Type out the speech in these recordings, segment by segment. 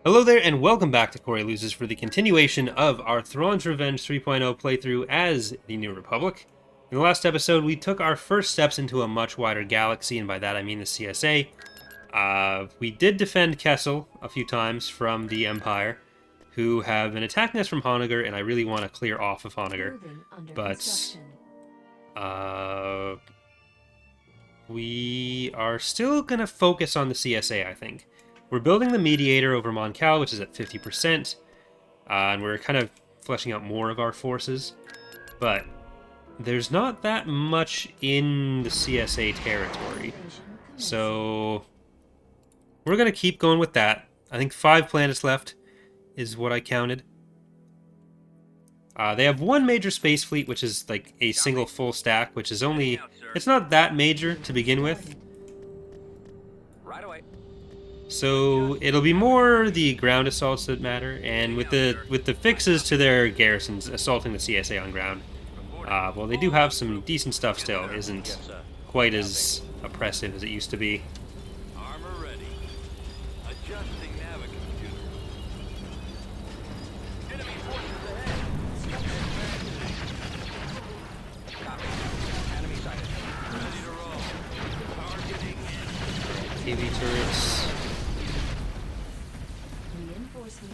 Hello there, and welcome back to Corey Loses for the continuation of our Thrawn's Revenge 3.0 playthrough as the New Republic. In the last episode, we took our first steps into a much wider galaxy, and by that I mean the CSA. We did defend Kessel a few times from the Empire, who have been attacking us from Honegger, and I really want to clear off of Honegger. But we are still going to focus on the CSA, I think. We're building the Mediator over Mon Cal, which is at 50%, and we're kind of fleshing out more of our forces, but there's not that much in the CSA territory, so we're going to keep going with that. I think 5 planets left is what I counted. They have one major space fleet, which is like a single full stack, which is only... It's not that major to begin with. So it'll be more the ground assaults that matter, and with the fixes to their garrisons assaulting the CSA on ground, well, they do have some decent stuff still. Isn't quite as oppressive as it used to be. Armor ready. Adjusting navigator. Enemy forces ahead. Copy. Enemy sighted. Ready to roll. Targeting TV turrets.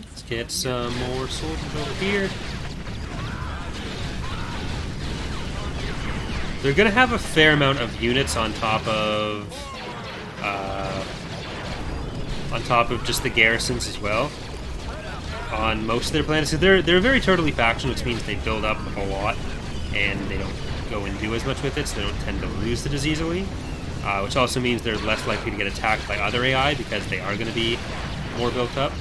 Let's get some more soldiers over here. They're gonna have a fair amount of units on top of just the garrisons as well on most of their planets. So they're a very turtley faction, which means they build up a lot and they don't go and do as much with it, so they don't tend to lose it as easily. Which also means they're less likely to get attacked by other AI because they are going to be more built up.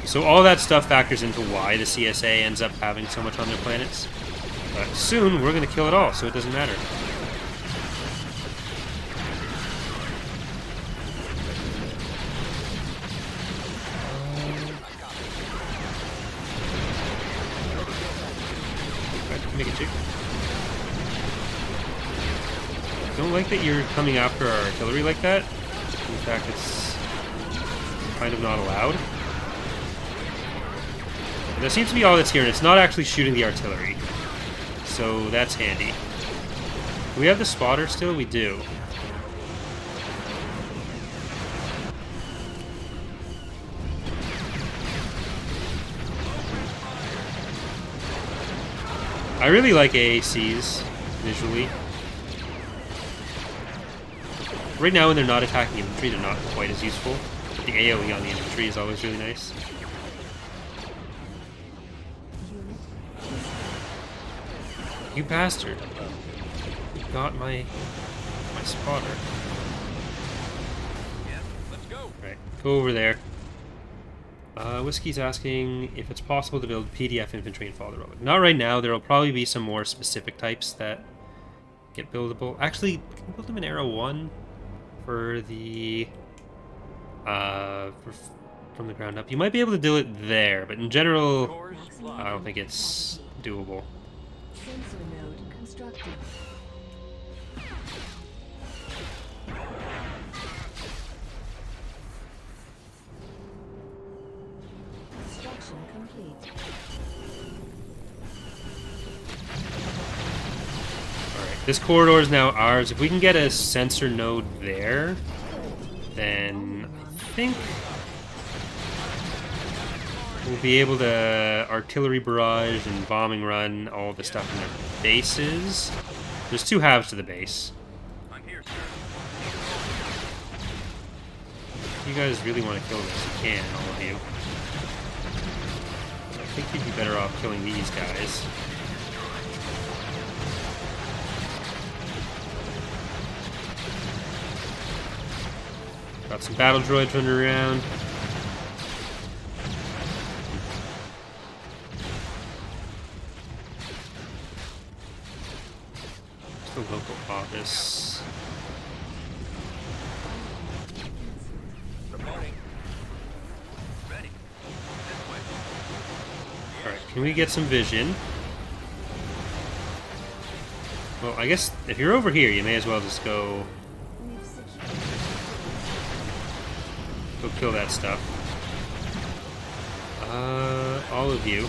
So all that stuff factors into why the CSA ends up having so much on their planets. But soon, we're going to kill it all, so it doesn't matter. Right, make it chick. I don't like that you're coming after our artillery like that. In fact, it's kind of not allowed. That seems to be all that's here, and it's not actually shooting the artillery. So that's handy. Do we have the spotter still? We do. I really like AACs, visually. Right now when they're not attacking infantry, they're not quite as useful. But the AoE on the infantry is always really nice. You bastard. You got my spotter. Yeah, let's go. Right, go over there. Whiskey's asking if it's possible to build PDF infantry and follow the road. Not right now. There will probably be some more specific types that get buildable. Actually, can we build them in Arrow 1 for the... from the ground up. You might be able to do it there, but in general, I don't think it's doable. Sensor node constructed. Construction complete. Alright, this corridor is now ours. If we can get a sensor node there, then I think we'll be able to artillery barrage and bombing run all the stuff in their bases. There's 2 halves to the base. I'm here, sir. If you guys really want to kill this, you can, all of you. I think you'd be better off killing these guys. Got some battle droids running around. The local office. Reporting. Ready. This way. Alright, can we get some vision? Well, I guess if you're over here, you may as well just go... Go kill that stuff. All of you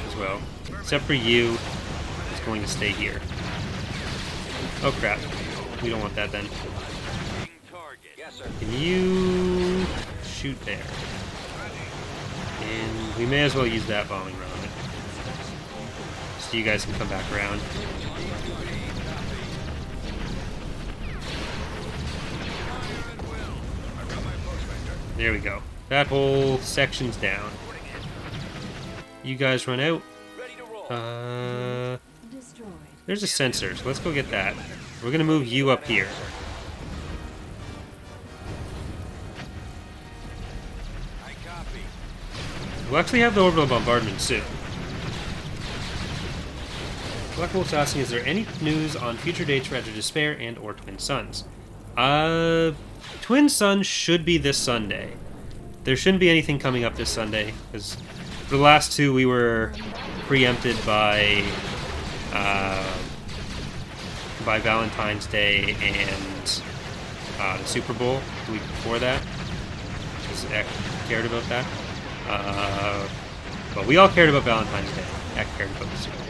as well. Except for you, is going to stay here. Oh crap. We don't want that then. Yes, sir. Can you shoot there? And we may as well use that bombing run on it. So you guys can come back around. There we go. That whole section's down. You guys run out. Ready to roll. Destroyed. There's a sensor, so let's go get that. We're gonna move you up here. I copy. We'll actually have the orbital bombardment soon. Black Wolf's asking, is there any news on future dates for Edge of Despair and or Twin Suns? Twin Suns should be this Sunday. There shouldn't be anything coming up this Sunday, because for the last two we were preempted by Valentine's Day and the Super Bowl the week before that. Because Eck cared about that. But we all cared about Valentine's Day. Eck cared about the Super Bowl.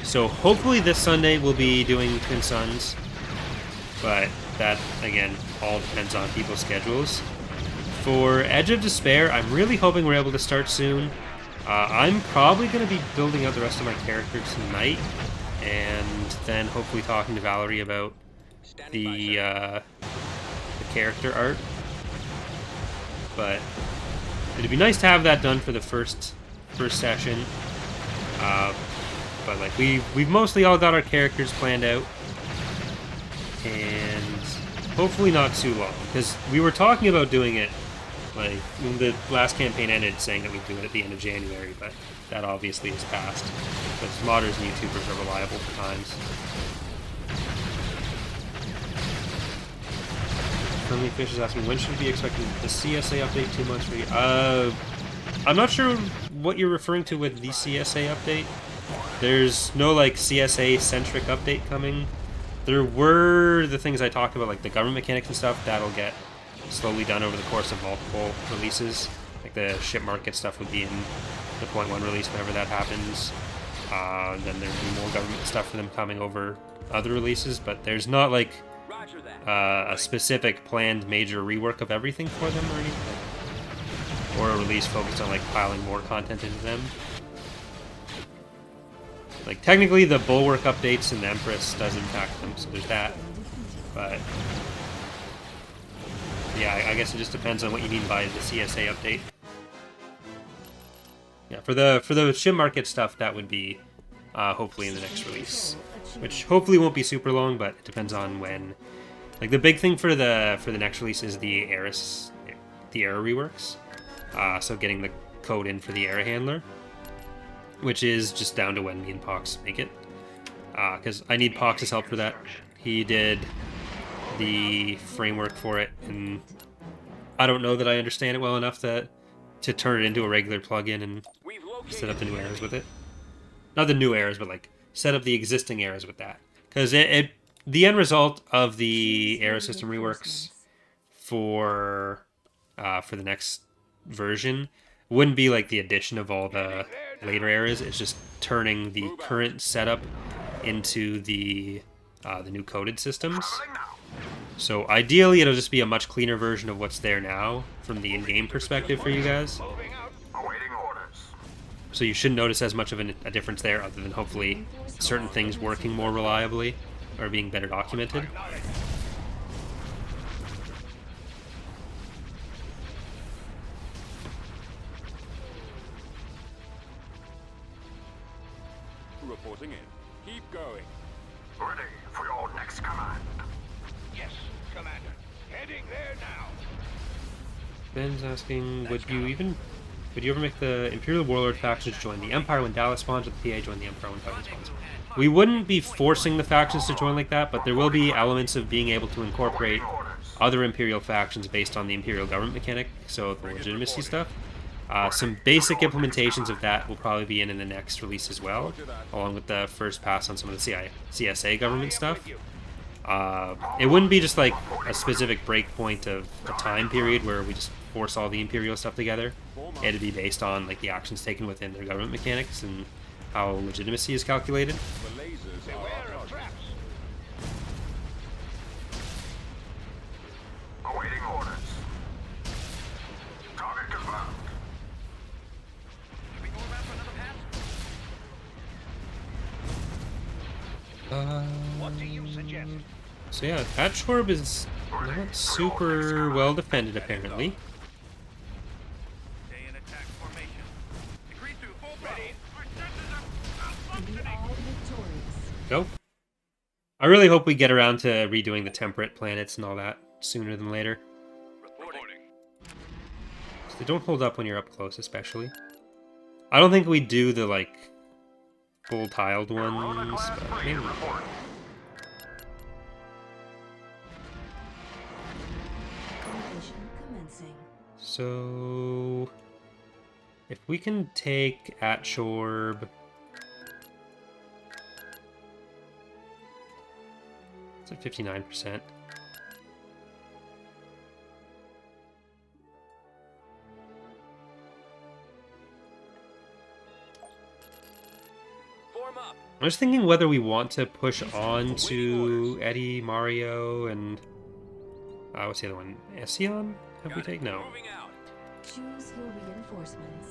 So hopefully this Sunday we'll be doing Twin Suns. But that, again, all depends on people's schedules. For Edge of Despair, I'm really hoping we're able to start soon. I'm probably going to be building out the rest of my character tonight, and then hopefully talking to Valerie about the character art. But it'd be nice to have that done for the first session. But like we've mostly all got our characters planned out, and hopefully not too long, because we were talking about doing it like when the last campaign ended, saying that we'd do it at the end of January, but that obviously is past. But modders and YouTubers are reliable for times. Friendly Fish is asking, when should we be expecting the CSA update? 2 months for you? I'm not sure what you're referring to with the CSA update. There's no like CSA-centric update coming. There were the things I talked about, like the government mechanics and stuff, that'll get slowly done over the course of multiple releases. Like the ship market stuff would be in the 0.1 release whenever that happens. Then there'd be more government stuff for them coming over other releases, but there's not like Roger that. a specific planned major rework of everything for them or anything. Or a release focused on like piling more content into them. Like technically the Bulwark updates and the Empress does impact them, so there's that. But yeah, I guess it just depends on what you mean by the CSA update. Yeah, for the ship market stuff, that would be hopefully in the next release, which hopefully won't be super long, but it depends on when. Like the big thing for the next release is the error reworks. So getting the code in for the error handler, which is just down to when me and Pox make it. Because I need Pox's help for that. He did the framework for it, and I don't know that I understand it well enough to turn it into a regular plugin and set up the new errors with it. Not the new errors, but like set up the existing errors with that. Because the end result of the error system reworks for the next version wouldn't be like the addition of all the later errors. It's just turning the current setup into the new coded systems. So ideally, it'll just be a much cleaner version of what's there now from the in-game perspective for you guys. So you shouldn't notice as much of a difference there, other than hopefully certain things working more reliably or being better documented. Reporting in. Keep going. Ready for your next command. Yes, Commander. Heading there now. Ben's asking, would you ever make the Imperial Warlord factions join the Empire when Dallas spawns, or the PA join the Empire when Titan spawns? We wouldn't be forcing the factions to join like that, but there will be elements of being able to incorporate other Imperial factions based on the Imperial government mechanic, so the legitimacy stuff. Some basic implementations of that will probably be in the next release as well, along with the first pass on some of the CSA government stuff. It wouldn't be just like a specific breakpoint of a time period where we just force all the Imperial stuff together. It'd be based on like the actions taken within their government mechanics and how legitimacy is calculated. The lasers beware of traps. Awaiting orders. Target confirmed. Should we go around for another pass? What do you suggest? So yeah, that Shorb is not super well defended apparently. Stay in attack formation. Decree to full ready. Our senses are We malfunctioning. are victorious. Go. I really hope we get around to redoing the temperate planets and all that sooner than later. Reporting. They don't hold up when you're up close, especially. I don't think we do the like full tiled ones, but maybe. Report. Completion commencing. So if we can take at Shorb, it's at 59%. Form up. I'm just thinking whether we want to push on to Eddie, Mario, and what's the other one? Ession? Have we take? No. Moving out. Choose your reinforcements.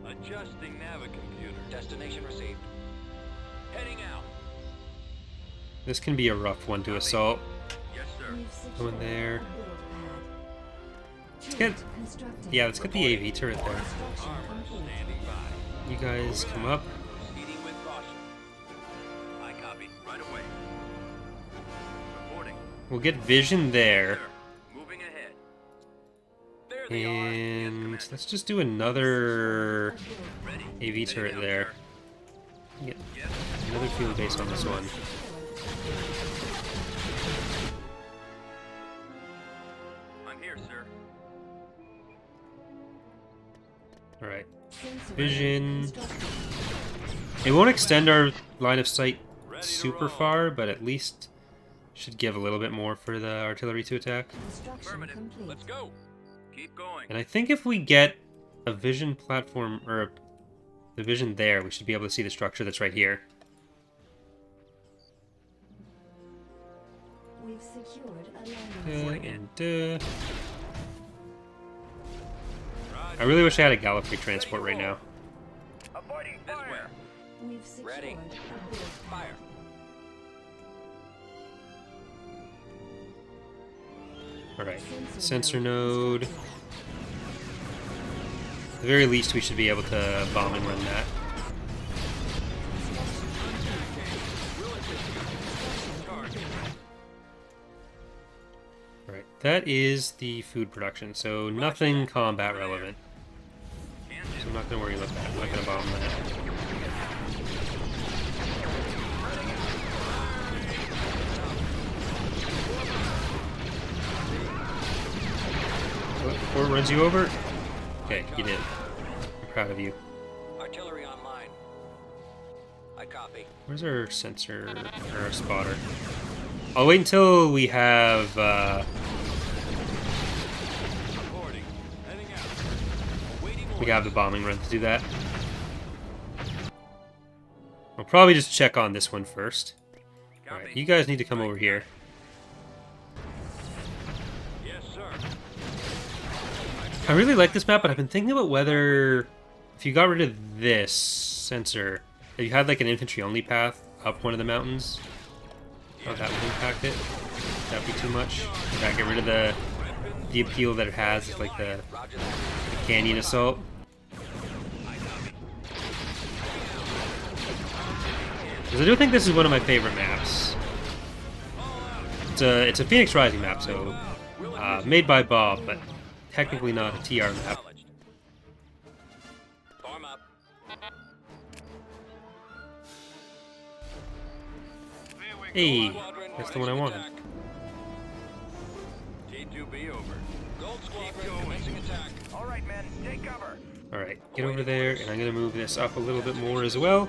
Adjusting navicomputer. Destination received. Heading out. This can be a rough one to assault. Yes, sir. We've Go in secured there. a build pad. Let's get, Turret constructed. yeah, let's get the AV turret there. Construction Armor complete. standing by. You guys come up. Proceeding with caution. I copy. Right away. Reporting. We'll get vision there. Sir. Moving ahead. There they are. Yes, And Commander. let's just do another A build Ready. pad. AV turret Heading out, there. sir. Get Yes. another field base on this one. I'm here, sir. Alright. Sensor Vision. constructed. It won't extend our line of sight Ready to super roll. far, but at least should give a little bit more for the artillery to attack. Construction Affirmative. complete. Let's go. Keep going. And I think if we get a vision platform, or the vision there, we should be able to see the structure that's right here. We've secured a landing site. And, Roger. I really wish I had a Gallifrey transport right now. Avoiding fire. We've secured Ready. a build Fire. pad. Alright, Sensor sensor node node. At the very least, we should be able to bomb and run that. Alright, that is the food production, so nothing combat relevant. So I'm not going to worry about that. I'm not going to bomb that. Before it runs you over? Okay, you did. I'm proud of you. Artillery online. I copy. Where's our sensor, or our spotter? I'll wait until we have, Reporting. Heading out. Waiting we have the bombing run to do that. I'll probably just check on this one first. Alright, you guys need to come over here. Yes, sir. I really like this map, but I've been thinking about whether, if you got rid of this sensor, if you had like an infantry-only path up one of the mountains, how that would impact it. Would that be too much? Would that get rid of the appeal that it has, it's like the canyon assault? Because I do think this is one of my favorite maps. It's a Phoenix Rising map, so made by Bob, but technically not a TR map. Form up. Hey, that's the one I wanted. T2B over. Gold Squadron commencing attack. All right, men, take cover. Alright, get over there, and I'm going to move this up a little bit more as well.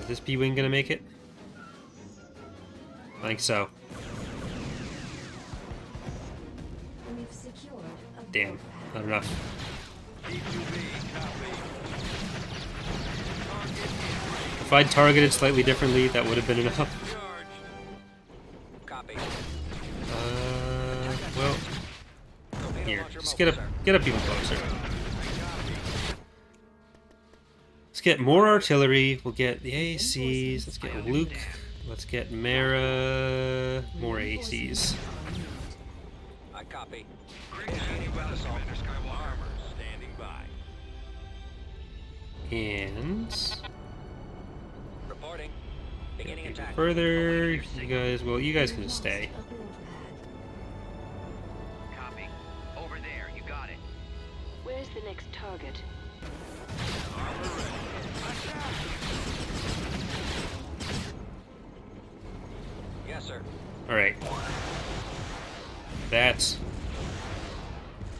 Is this B-Wing gonna make it? I think so. We've secured a Damn, not enough. If I'd targeted slightly differently, that would have been enough. Copy. Well, here, just get up even closer. Let's get more artillery. We'll get the ACs. Let's get Luke. Let's get Mara. More ACs. I copy. Armor standing by. And Reporting. Beginning attack. further, you guys. Well, you guys can just stay. a build pad. Copy. Over there, you got it. Where's the next target? Yes, sir. All right. That's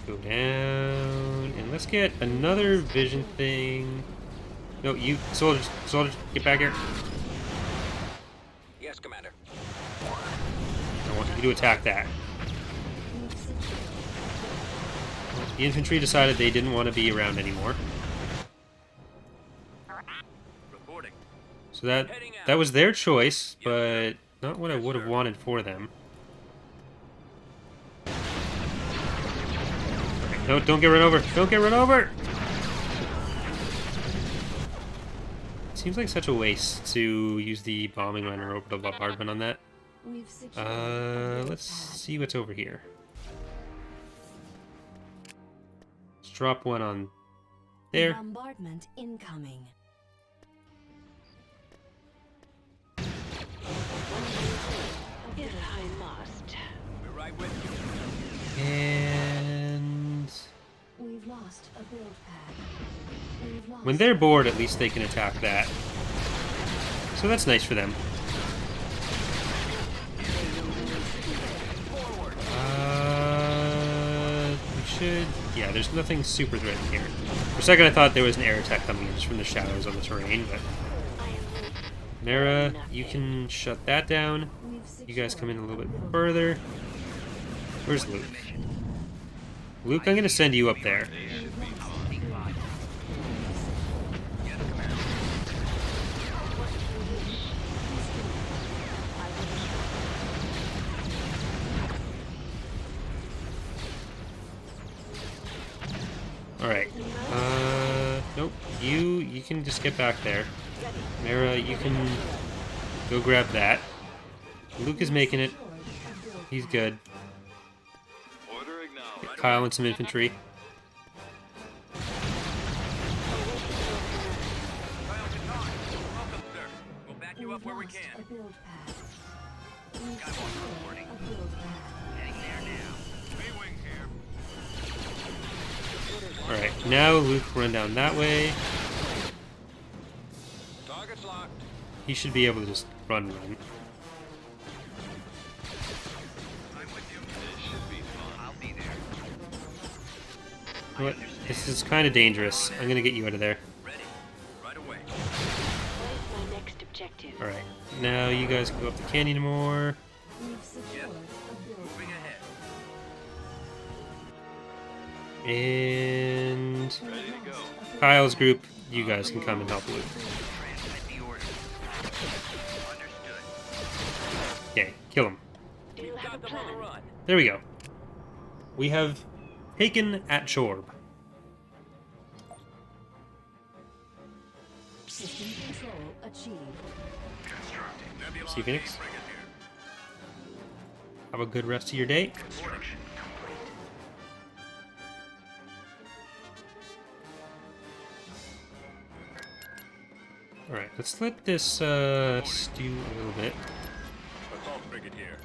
go down, and let's get another vision thing. No, you soldiers, get back here. Yes, Commander. I want you to attack that. We've secured The infantry decided they didn't want to be around anymore, Reporting. so that was their choice, but not what I would have wanted for them. No, don't get run over! Don't get run over! Seems like such a waste to use the bombing run or orbital bombardment on that. We've secured a build Let's pad. see what's over here. Let's drop one on there. Bombardment incoming. If I must. We're right with you. And We've lost a build pad. We've lost when they're bored, at least they can attack that. So that's nice for them. We should... Yeah, there's nothing super threatening here. For a second I thought there was an air attack coming in just from the shadows on the terrain, but... Mara, you can shut that down. We've You guys come in a little bit secured build further. Where's Luke? Luke, I'm going to send you up there. Alright. Nope. You can just get back there. Mara, you can go grab that. Luke is making it. He's good. Order acknowledged. Get Kyle and some infantry. Welcome, sir. We'll back you up where we lost can. a build pad. We've secured a build pad. Heading there now. B-Wing here. Alright, now Luke run down that way. Target's locked. He should be able to just run. I'm with you. This should be fun. I'll be there. You know what? This is kind of dangerous. I'm going to get you out of there. Ready. Right away. Where's my next objective? Alright, now you guys can go up the canyon more. We've secured a build Moving pad. ahead. And Ready to go. Kyle's group, you guys can come and help Luke. Transmit the order. Understood. Okay, kill him. Do you have a Got them on the plan? run. There we go. We have taken at Chorb. System control achieved. Nebula See, Phoenix? bring it here. Have a good rest of your day. Construction complete. Alright, let's let this stew a little bit. Assault frigate here.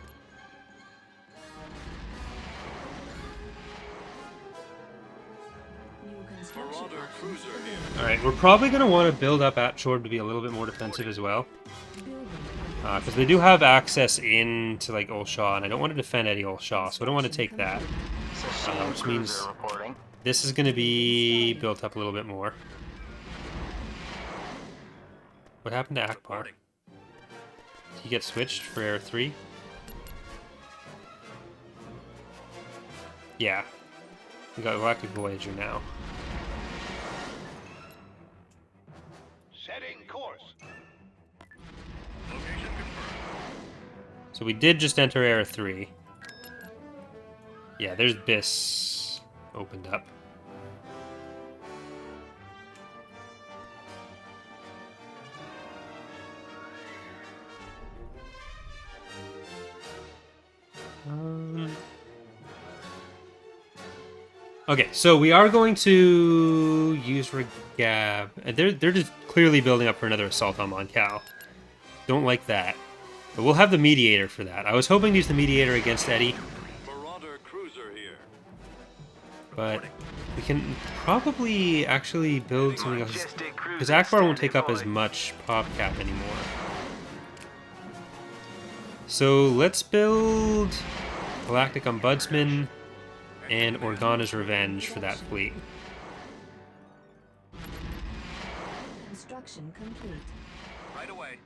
New construction Marauder options cruiser available. here. Alright, we're probably going to want to build up at Chorb to be a little bit more defensive as well. Building. Because they do have access into, like, Ulshaw, and I don't want to defend Eddie Ulshaw, so I don't want to take that. Which means this is going to be built up a little bit more. What happened to Akbar? Reporting. Did he get switched for Air 3? Yeah. We got Galactic Voyager now. Setting course. Location confirmed. So we did just enter Air 3. Yeah, there's BIS opened up. Okay, so we are going to use Regab. And they're just clearly building up for another assault on Mon Cal. Don't like that. But we'll have the Mediator for that. I was hoping to use the Mediator against Eddie, Marauder cruiser here. but we can probably actually build something else. Because Akbar won't take up as much pop cap anymore. So let's build Galactic Ombudsman and Organa's Revenge for that fleet. Construction complete. Right away.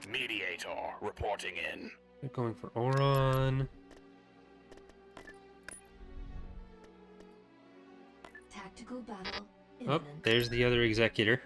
Mediator reporting in. They're going for Oron. Tactical battle Oh, imminent. there's the other Executor.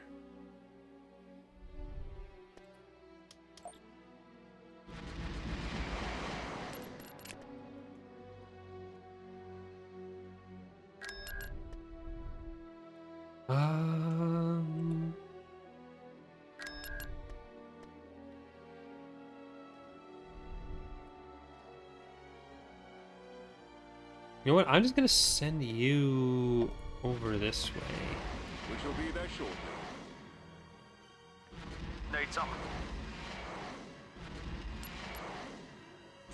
You know what? I'm just gonna send you over this way. We shall be there shortly. Need something.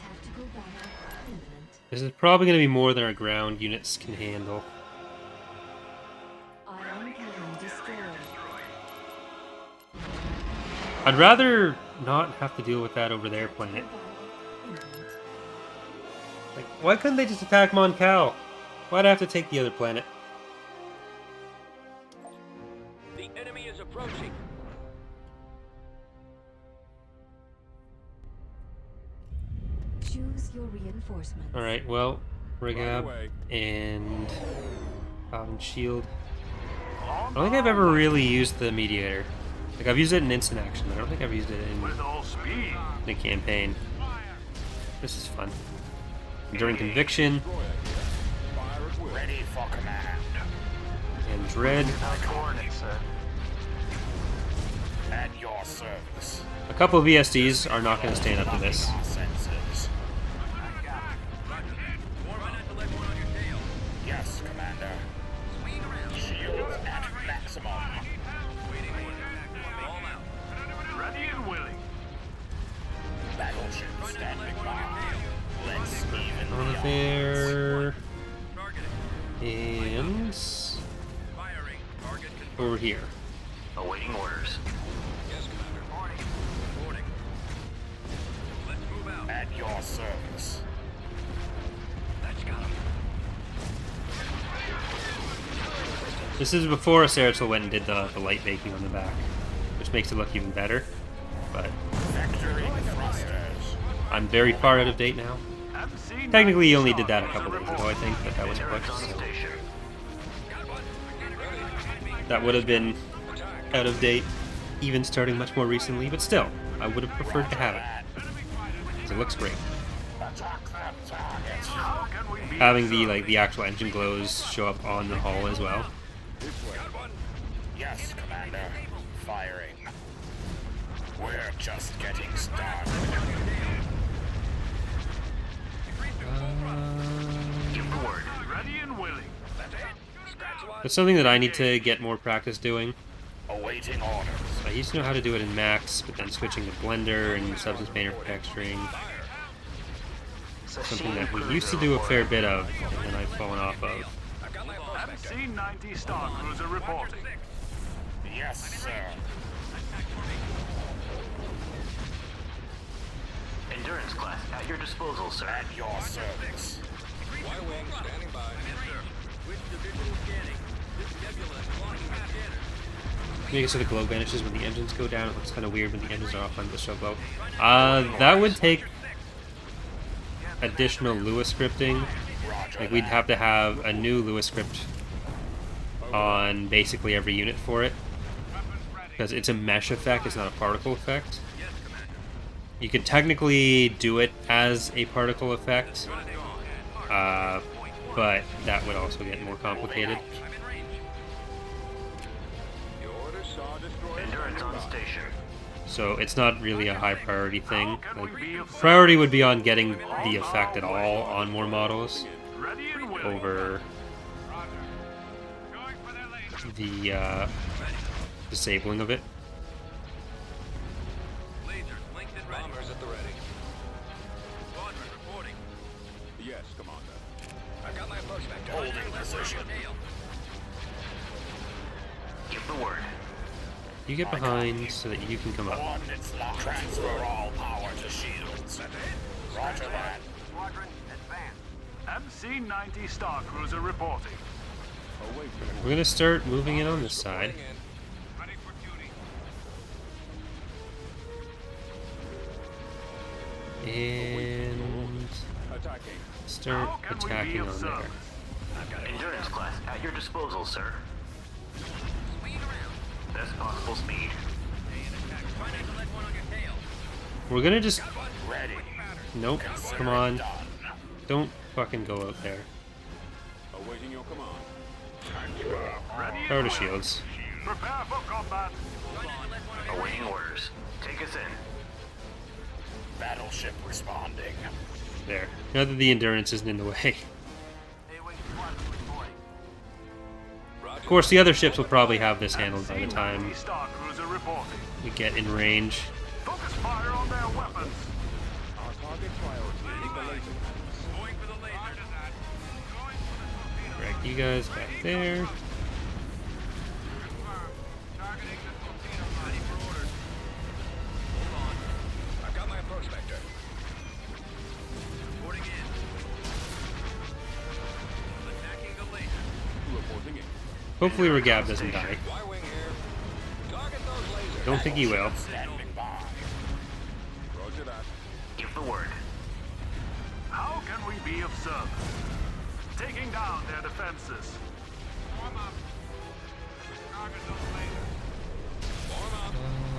Tactical battle imminent. This is probably gonna be more than our ground units can handle. Ion cannon destroyed. I'd rather not have to deal with that over their planet. Battle imminent. Like, why couldn't they just attack Mon Cal? Why'd I have to take the other planet? The enemy is approaching. Choose your reinforcements. Alright, well, Right Regab away. and Paladin Shield. I don't think I've ever really used the Mediator. Like, I've used it in instant action, but I don't think I've used it With all speed. in a campaign. This is fun. During Conviction Fire at will. Ready for command. and Dread. Coordinates, sir. At your service. A couple of VSDs are not going to stand up to this. Our senses. More men to let one on your tail. Yes, Commander. Shields at maximum. Waiting order. All out. Ready and willing. Battleship standing by. Let's even On the odds. there. Targeting. And Firing. Target confirmed. over here. Awaiting orders. Yes, Commander. Reporting. Let's move out. At your service. That's got him. This is before Saratel went and did the light baking on the back, which makes it look even better. But Vectoring thrusters. I'm very far out of date now. Technically, he only did that a couple days ago, I think, but that was pushed. So that would have been out of date, even starting much more recently. But still, I would have preferred to have it. 'Cause it looks great. Attack that target. How can we be Having the actual engine glows show up on the hull as well. Yes, Commander. Firing. We're just getting started. Give the word. Ready and willing. It's something that I need to get more practice doing. Awaiting orders. I used to know how to do it in Max, but then switching to Blender and Substance Painter for texturing. Something that we used to do a fair bit of, and then I've fallen off of. MC-90 Star Cruiser reporting. Yes, sir. Endurance class at your disposal, sir. At your service. Y-wing standing by. Yes, sir. Switch to visual scanning. Make it so the glow vanishes when the engines go down. It looks kind of weird when the engines are off on the show glow. That would take additional Lua scripting. Like, we'd have to have a new Lua script on basically every unit for it. Because it's a mesh effect, it's not a particle effect. You could technically do it as a particle effect, but that would also get more complicated. Endurance on station. So it's not really a high priority thing. Like, priority would be on getting the effect at all on more models over the disabling of it. Bombers at the ready. Squadron reporting. Yes, Commander. I've got my approach vector. Holding position. Give the word. You get behind so that you can come up. Coordinates locked. Transfer all power to shields. Roger that. Squadron, advance. MC-90 Star Cruiser reporting. We're gonna start moving in on this side. Ready for duty. And Attacking. start How can we attacking be of on there. service? Endurance class at your disposal, sir. Best possible speed. We're gonna just... Ready. Nope, come on. Don't fucking go out there. Awaiting your command. Ready Power to and shields. prepare for combat. Awaiting orders. Take us in. Battleship responding. There. Now that the endurance isn't in the way. Of course, the other ships will probably have this handled by the time MC-90 Star Cruiser reporting. we get in range. Focus fire on their weapons. Our target priority is the laser. Going for the laser. Going for the torpedo. Drag you guys back there. Confirmed. Targeting the torpedo body for orders. Hold on. I've got my approach vector. Reporting in. Attacking the laser. Reporting in. Hopefully Regab doesn't die. Y-wing here. Target those lasers. Don't think he will. Standing by. Roger that. Give the word. How can we be of service? Taking down their defenses. Form up. Target those lasers. Form up.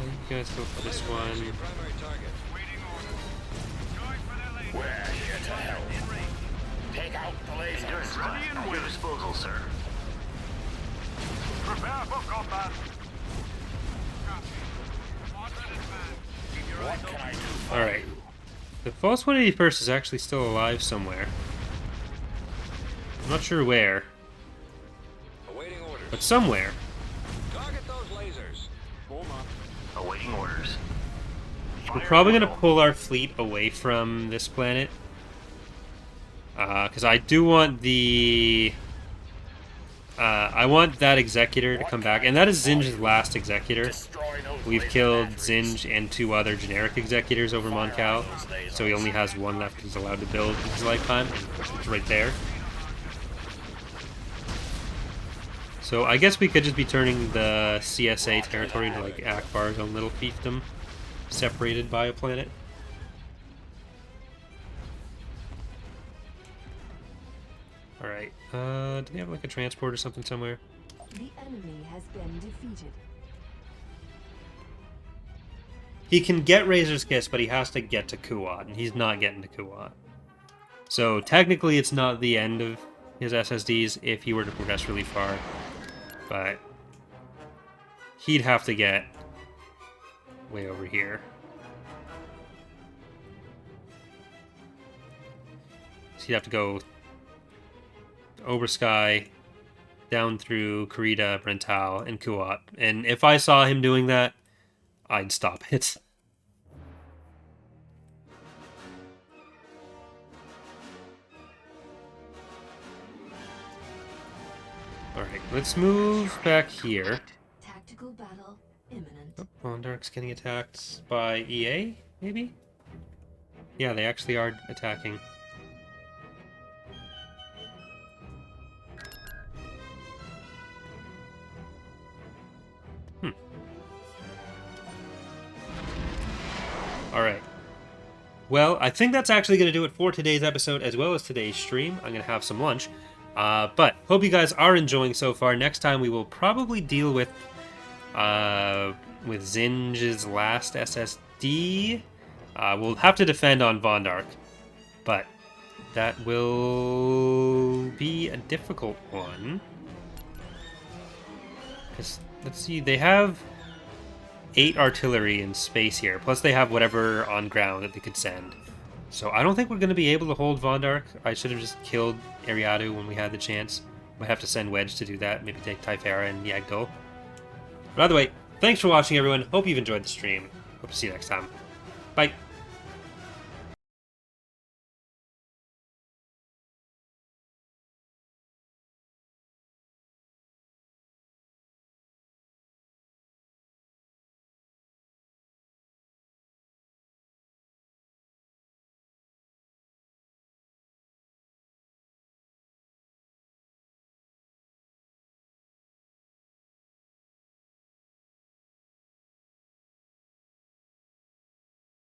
You guys go for this one. Primary target. Waiting orders. Going for their lasers. We're here to help. In range. Take out the Endurance lasers. class at your disposal, sir. Prepare for combat. Copy. Squadron advance. Keep your eyes What open. can I do for Alright. you? The False 181st is actually still alive somewhere. I'm not sure where, Awaiting orders. but somewhere. Target those lasers. Form up. Awaiting orders. We're probably going to pull our fleet away from this planet. Because I do want the... I want that Executor to come back. And that is Zinj's last Executor. Destroy those We've laser killed batteries. Zinj and 2 other generic Executors over Mon Cal. So he only has 1 left he's allowed to build in his lifetime. And it's right there. So I guess we could just be turning the CSA territory into like Akbar's own little fiefdom, separated by a planet. Alright, do they have like a transport or something somewhere? The enemy has been defeated. He can get Razor's Kiss, but he has to get to Kuat, and he's not getting to Kuat. So technically it's not the end of his SSDs if he were to progress really far. But he'd have to get way over here. So he'd have to go over Sky, down through Kurita, Brental, and Kuat. And if I saw him doing that, I'd stop it. Alright, let's move back here. Tactical battle imminent. Oh, Mondarch's getting attacked by EA, maybe? Yeah, they actually are attacking. Alright. Well, I think that's actually going to do it for today's episode as well as today's stream. I'm going to have some lunch. But hope you guys are enjoying so far. Next time we will probably deal with Zinj's last SSD. We'll have to defend on Vondark. But that will be a difficult one. Because, let's see, they have 8 artillery in space here, plus they have whatever on ground that they could send. So I don't think we're going to be able to hold Vondark. I should have just killed Ariadu when we had the chance. Might have to send Wedge to do that, maybe take Typhara and Yagdol. But either way, thanks for watching everyone, hope you've enjoyed the stream. Hope to see you next time. Bye!